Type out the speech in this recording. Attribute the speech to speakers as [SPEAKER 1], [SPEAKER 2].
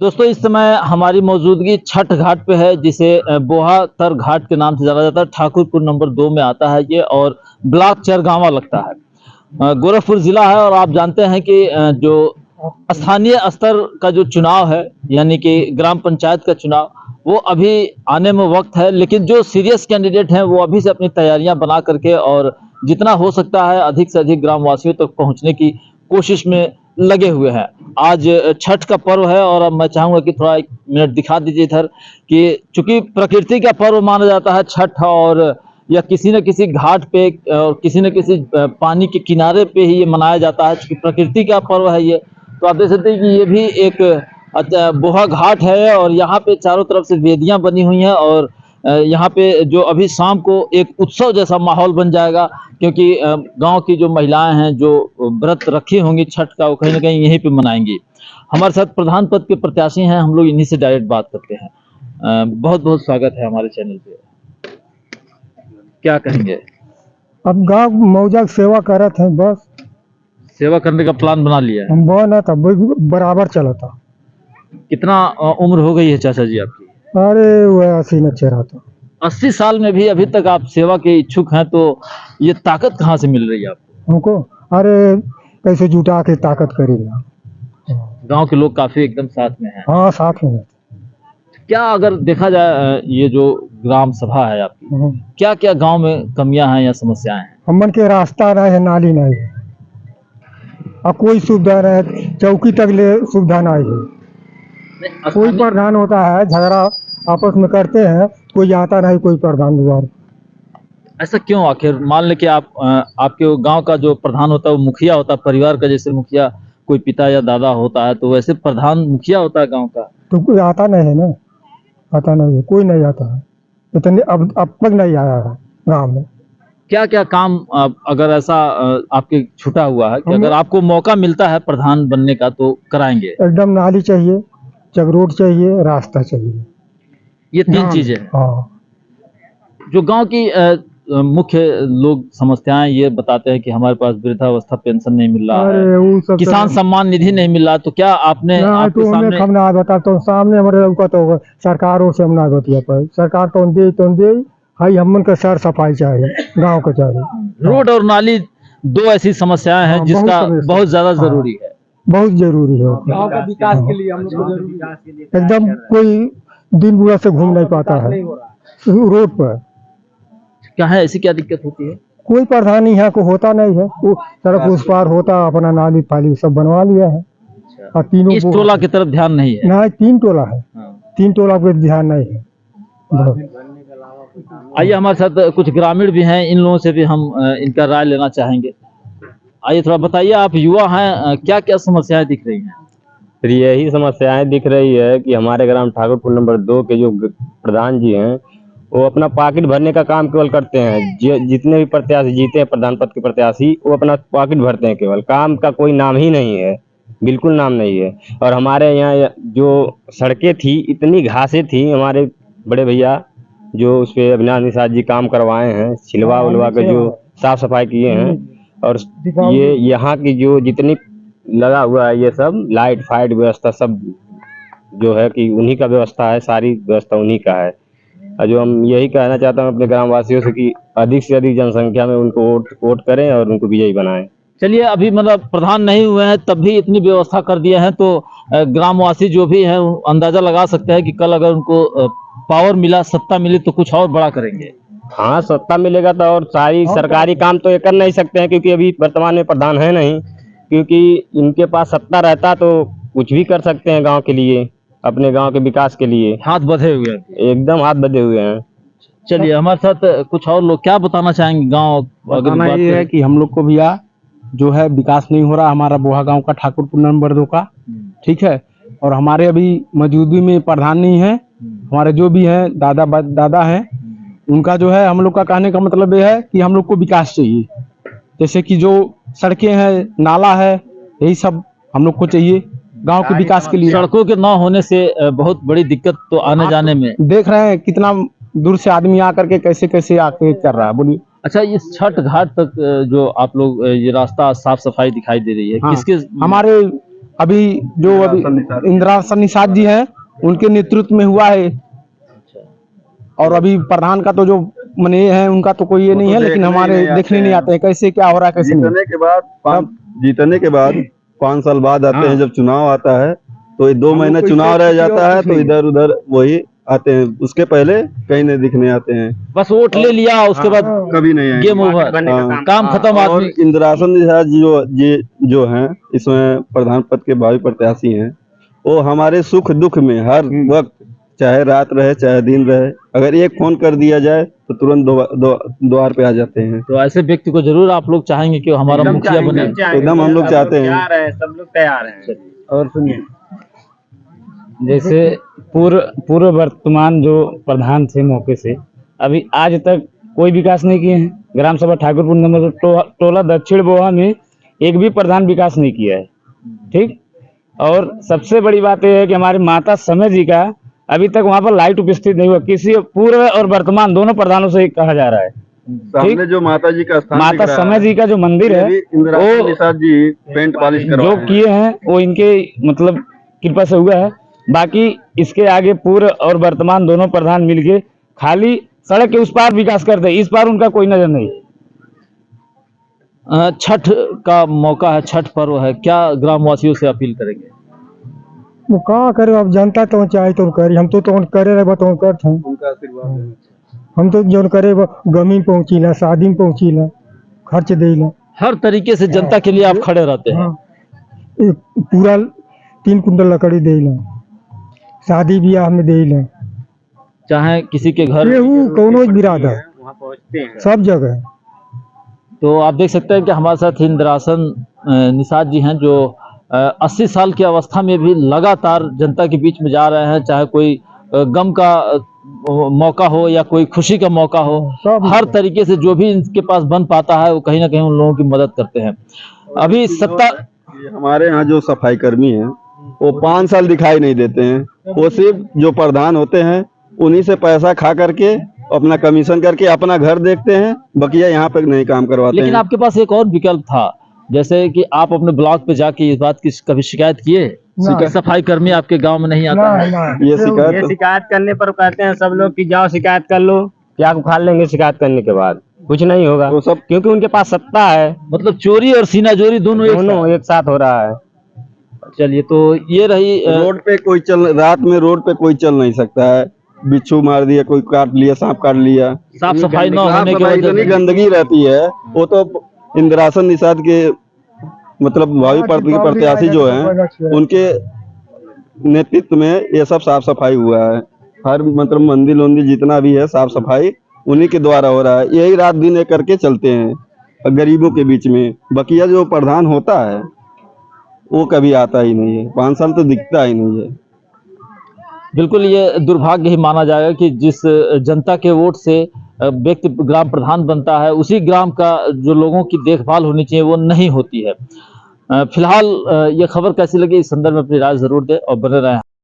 [SPEAKER 1] दोस्तों इस समय हमारी मौजूदगी छठ घाट पे है, जिसे बोहातर घाट के नाम से जाना जाता है। ठाकुरपुर नंबर 2 में आता है ये और ब्लॉक चरगावा लगता है। गोरखपुर जिला है और आप जानते हैं कि जो स्थानीय स्तर का जो चुनाव है, यानी कि ग्राम पंचायत का चुनाव, वो अभी आने में वक्त है। लेकिन जो सीरियस कैंडिडेट हैं वो अभी से अपनी तैयारियां बना करके और जितना हो सकता है अधिक से अधिक ग्रामवासियों तक पहुंचने की कोशिश में लगे हुए हैं। आज छठ का पर्व है और अब मैं चाहूंगा कि थोड़ा एक मिनट दिखा दीजिए इधर कि चूंकि प्रकृति का पर्व माना जाता है छठ, और या किसी न किसी घाट पे और किसी न किसी पानी के किनारे पे ही ये मनाया जाता है, चूंकि प्रकृति का पर्व है ये। तो आप देख सकते हैं कि ये भी एक बोहा घाट है और यहाँ पे चारों तरफ से वेदियां बनी हुई हैं और यहाँ पे जो अभी शाम को एक उत्सव जैसा माहौल बन जाएगा, क्योंकि गांव की जो महिलाएं हैं जो व्रत रखी होंगी छठ का, वो कहीं ना कहीं यहीं पे मनाएंगी। हमारे साथ प्रधान पद के प्रत्याशी हैं, हम लोग इन्हीं से डायरेक्ट बात करते हैं। बहुत बहुत स्वागत है हमारे चैनल पे। क्या कहेंगे?
[SPEAKER 2] अब गाँव मौजा सेवा करत हैं, बस
[SPEAKER 1] सेवा करने का प्लान बना लिया है?
[SPEAKER 2] हम बना था बराबर चला था।
[SPEAKER 1] कितना उम्र हो गई है चाचा जी आपकी?
[SPEAKER 2] अरे वह 80 न चेहरा था।
[SPEAKER 1] 80 साल में भी अभी तक आप सेवा के इच्छुक हैं, तो ये ताकत कहाँ से मिल रही है आपको?
[SPEAKER 2] हमको अरे पैसे जुटा के ताकत करेगा।
[SPEAKER 1] गांव के लोग काफी एकदम साथ में हैं।
[SPEAKER 2] हाँ, साथ में है।
[SPEAKER 1] क्या अगर देखा जाए ये जो ग्राम सभा है आपकी, क्या क्या गांव में कमियां हैं या समस्याएं हैं?
[SPEAKER 2] हमन के रास्ता नहीं है, नाली नहीं है, और कोई सुविधा नहीं, चौकी तक ले सुविधा नहीं है। कोई प्रधान होता है, झगड़ा आपस में करते हैं, कोई आता नहीं, कोई प्रधान द्वार।
[SPEAKER 1] ऐसा क्यों? आखिर मान ले कि आपके गांव का जो प्रधान होता है वो मुखिया होता है, परिवार का जैसे मुखिया कोई पिता या दादा होता है, तो वैसे प्रधान मुखिया होता है गांव का।
[SPEAKER 2] तो कोई आता नहीं है ना, आता नहीं है, कोई नहीं आता है, इतने अब तक नहीं आया है गाँव में।
[SPEAKER 1] क्या क्या काम अगर ऐसा आपके छूटा हुआ है कि अगर आपको मौका मिलता है प्रधान बनने का तो कराएंगे?
[SPEAKER 2] एकदम नाली चाहिए, चगरोड चाहिए, रास्ता चाहिए,
[SPEAKER 1] ये 3 चीजें।
[SPEAKER 2] हाँ।
[SPEAKER 1] जो गांव की मुख्य लोग समस्याएं ये बताते हैं कि हमारे पास वृद्धावस्था पेंशन नहीं मिल रहा है, किसान सम्मान निधि नहीं मिल रहा, तो क्या आपने आपके सामने
[SPEAKER 2] बता तो सामने हमारे तो सरकारों से हम ना बतिया पाए, सरकार तो दे हाई हमन का सर सफाई चाहिए, गांव को चाहिए।
[SPEAKER 1] रोड और नाली 2 ऐसी समस्याएं हैं जिसका बहुत ज्यादा जरूरी है,
[SPEAKER 2] बहुत जरूरी है
[SPEAKER 3] गांव का विकास के लिए, हम लोग को जरूरी है।
[SPEAKER 2] एकदम कोई दिन बुरा से घूम नहीं पाता है रोड पर।
[SPEAKER 1] क्या है, ऐसी क्या दिक्कत होती है?
[SPEAKER 2] कोई प्रधान यहाँ को होता नहीं है, वो सड़क उस पार होता, अपना नाली पाली सब बनवा लिया है। और तीनों
[SPEAKER 1] इस टोला की तरफ ध्यान नहीं है?
[SPEAKER 2] नहीं, 3 टोला है, 3 टोला पे ध्यान नहीं है।
[SPEAKER 1] आइए हमारे साथ कुछ ग्रामीण भी हैं, इन लोगों से भी हम इनका राय लेना चाहेंगे। आइए थोड़ा बताइए, आप युवा हैं, क्या क्या समस्याएं दिख रही हैं?
[SPEAKER 4] फिर यही समस्याएं दिख रही है कि हमारे ग्राम ठाकुरपुर नंबर 2 के जो प्रधान जी हैं वो अपना पॉकेट भरने का काम केवल करते हैं। जितने भी प्रत्याशी जीते हैं प्रधान पद के प्रत्याशी, वो अपना पॉकेट भरते हैं, केवल काम का कोई नाम ही नहीं है, बिल्कुल नाम नहीं है। और हमारे यहाँ जो सड़कें थी, इतनी घासें थी, हमारे बड़े भैया जो उस पर अविनाश निषाद जी काम करवाए हैं, छिलवा उलवा के जो साफ सफाई किए हैं, और ये यहाँ की जो जितनी लगा हुआ है ये सब लाइट फाइट व्यवस्था सब जो है कि उन्हीं का व्यवस्था है, सारी व्यवस्था उन्हीं का है। और जो हम यही कहना चाहता हूँ अपने ग्रामवासियों से कि अधिक से अधिक जनसंख्या में उनको वोट करें और उनको विजयी बनाएं।
[SPEAKER 1] चलिए, अभी मतलब प्रधान नहीं हुए हैं तब भी इतनी व्यवस्था कर दिए हैं, तो ग्रामवासी जो भी हैं अंदाजा लगा सकते हैं कि कल अगर उनको पावर मिला, सत्ता मिली, तो कुछ और बड़ा करेंगे।
[SPEAKER 4] हाँ, सत्ता मिलेगा तो और सारी सरकारी काम तो ये कर नहीं सकते हैं, क्योंकि अभी वर्तमान में प्रधान है नहीं। क्योंकि इनके पास सत्ता रहता तो कुछ भी कर सकते हैं गांव के लिए, अपने गांव के विकास के लिए।
[SPEAKER 1] हाथ बंधे हुए हैं,
[SPEAKER 4] एकदम हाथ बंधे हुए हैं।
[SPEAKER 1] चलिए हमारे साथ कुछ और लोग क्या बताना चाहेंगे? गांव
[SPEAKER 3] बताना ये है कि हम लोग को भैया जो है विकास नहीं हो रहा हमारा बोहा गांव का, ठाकुरपुर नंबर 2 का, ठीक है। और हमारे अभी मौजूदगी में प्रधान नहीं है, हमारे जो भी हैं दादा हैं, उनका जो है हम लोग का कहने का मतलब ये है कि हम लोग को विकास चाहिए, जैसे कि जो सड़कें हैं, नाला है, यही सब हम लोग को चाहिए गांव के विकास के लिए।
[SPEAKER 1] सड़कों के न होने से बहुत बड़ी दिक्कत तो आने जाने में
[SPEAKER 3] देख रहे हैं, कितना दूर से आदमी आकर के कैसे कैसे आके कर रहा है, बोलिए।
[SPEAKER 1] अच्छा, इस छठ घाट तक जो आप लोग ये रास्ता साफ सफाई दिखाई दे रही है,
[SPEAKER 3] हाँ,
[SPEAKER 1] किसके?
[SPEAKER 3] हमारे अभी जो अभी इंदिरासन निषाद जी हैं उनके नेतृत्व में हुआ है। और अभी प्रधान का तो जो मने ये है उनका तो कोई ये नहीं है, लेकिन हमारे देखने नहीं आते हैं कैसे क्या हो रहा है कैसे नहीं।
[SPEAKER 5] जीतने के बाद 5 साल बाद आते हैं, जब चुनाव आता है तो ये 2 महीने चुनाव रह जाता है, तो इधर उधर वही आते हैं, उसके पहले कहीं नहीं दिखने आते हैं।
[SPEAKER 1] बस वोट ले लिया, उसके बाद
[SPEAKER 5] कभी नहीं आए।
[SPEAKER 1] गेम ओवर, काम खत्म।
[SPEAKER 5] और
[SPEAKER 1] आदमी
[SPEAKER 5] इंदिरासन निषाद जो हैं इसमें प्रधान पद के भावी प्रत्याशी हैं, वो हमारे सुख दुख में हर वक्त, चाहे रात रहे चाहे दिन रहे, अगर एक फोन कर दिया जाए तो तुरंत द्वार पे आ जाते हैं।
[SPEAKER 1] तो ऐसे व्यक्ति को जरूर आप लोग चाहेंगे कि वो हमारा मुखिया बने।
[SPEAKER 5] एकदम हम लोग चाहते हैं।
[SPEAKER 4] सब लोग तैयार हैं।
[SPEAKER 3] और सुनिए,
[SPEAKER 6] जैसे पूर्व वर्तमान जो प्रधान थे मौके से अभी आज तक कोई विकास नहीं किए हैं। ग्राम सभा ठाकुरपुर नंबर टोला दक्षिण बोहा में एक भी प्रधान विकास नहीं किया है। ठीक, और सबसे बड़ी बात यह है कि हमारी माता समय जी का अभी तक वहां पर लाइट उपस्थित नहीं हुआ। किसी पूर्व और वर्तमान दोनों प्रधानों से कहा जा रहा है।
[SPEAKER 5] सामने जो माता जी का स्थान
[SPEAKER 6] माता समय जी का जो मंदिर है
[SPEAKER 5] इंदिरासन निषाद जी पेंट पॉलिश
[SPEAKER 6] जो किए हैं वो इनके मतलब कृपा से हुआ है। बाकी इसके आगे पूर्व और वर्तमान दोनों प्रधान मिलके खाली सड़क के उस पार विकास करते हैं, इस पार उनका कोई नजर नहीं।
[SPEAKER 1] छठ का मौका है, छठ पर्व है, क्या ग्रामवासियों से अपील करेंगे?
[SPEAKER 2] वो कहाँ करे, अब जनता तो चाहे तो करे, हम तो करे रहे तो करते हैं।
[SPEAKER 5] उनका आशीर्वाद
[SPEAKER 2] हम तो जो करे गमी पहुंची ला, शादी में पहुंची ला, खर्च दे ला,
[SPEAKER 1] हर तरीके से जनता के लिए आप खड़े रहते हैं।
[SPEAKER 2] पूरा 3 कुंटल लकड़ी दे ला, शादी ब्याह में दे ला,
[SPEAKER 1] चाहे किसी के घर,
[SPEAKER 2] कोनो बिरादर सब जगह।
[SPEAKER 1] तो आप देख सकते हैं कि हमारे साथ इंदिरासन निषाद जी हैं जो 80 साल की अवस्था में भी लगातार जनता के बीच में जा रहे हैं। चाहे कोई गम का मौका हो या कोई खुशी का मौका हो, हर तरीके से जो भी इनके पास बन पाता है वो कहीं ना कहीं उन लोगों की मदद करते हैं। अभी सत्ता
[SPEAKER 5] हमारे यहाँ जो सफाई कर्मी हैं वो 5 साल दिखाई नहीं देते हैं। वो सिर्फ जो प्रधान होते हैं उन्हीं से पैसा खा करके अपना कमीशन करके अपना घर देखते हैं, बकिया यहाँ पे नहीं काम करवाते
[SPEAKER 1] लेकिन
[SPEAKER 5] हैं।
[SPEAKER 1] आपके पास एक और विकल्प था, जैसे कि आप अपने ब्लॉक पे जाके इस बात की कभी शिकायत किए? सफाई कर्मी आपके गांव में नहीं आता है?
[SPEAKER 5] ये
[SPEAKER 4] शिकायत करने पर कहते हैं सब लोग कि जाओ शिकायत कर लो, क्या उखाड़ लेंगे शिकायत करने के बाद, कुछ नहीं होगा।
[SPEAKER 5] तो सब
[SPEAKER 4] क्योंकि उनके पास सत्ता है।
[SPEAKER 1] मतलब चोरी और सीनाजोरी दोनों
[SPEAKER 4] एक साथ हो रहा है।
[SPEAKER 1] चलिए, तो ये रही
[SPEAKER 5] रोड पे कोई रात में रोड पे कोई चल नहीं सकता है। बिच्छू मार दिया, कोई काट लिया, सांप काट लिया,
[SPEAKER 1] साफ सफाई न होने की वजह
[SPEAKER 5] इतनी गंदगी रहती है। वो तो इंदिरासन निषाद के मतलब भावी प्रत्याशी जो हैं उनके नेतृत्व में ये सब साफ सफाई हुआ है। हर मतलब मंदिर उंदिर जितना भी है साफ सफाई उन्हीं के द्वारा हो रहा है। यही रात दिन करके चलते हैं गरीबों के बीच में। बकिया जो प्रधान होता है वो कभी आता ही नहीं है, 5 साल तो दिखता ही नहीं है।
[SPEAKER 1] बिल्कुल, ये दुर्भाग्य ही माना जाएगा कि जिस जनता के वोट से व्यक्ति ग्राम प्रधान बनता है, उसी ग्राम का जो लोगों की देखभाल होनी चाहिए वो नहीं होती है। फिलहाल ये खबर कैसी लगी इस संदर्भ में अपनी राय जरूर दें और बने रहें।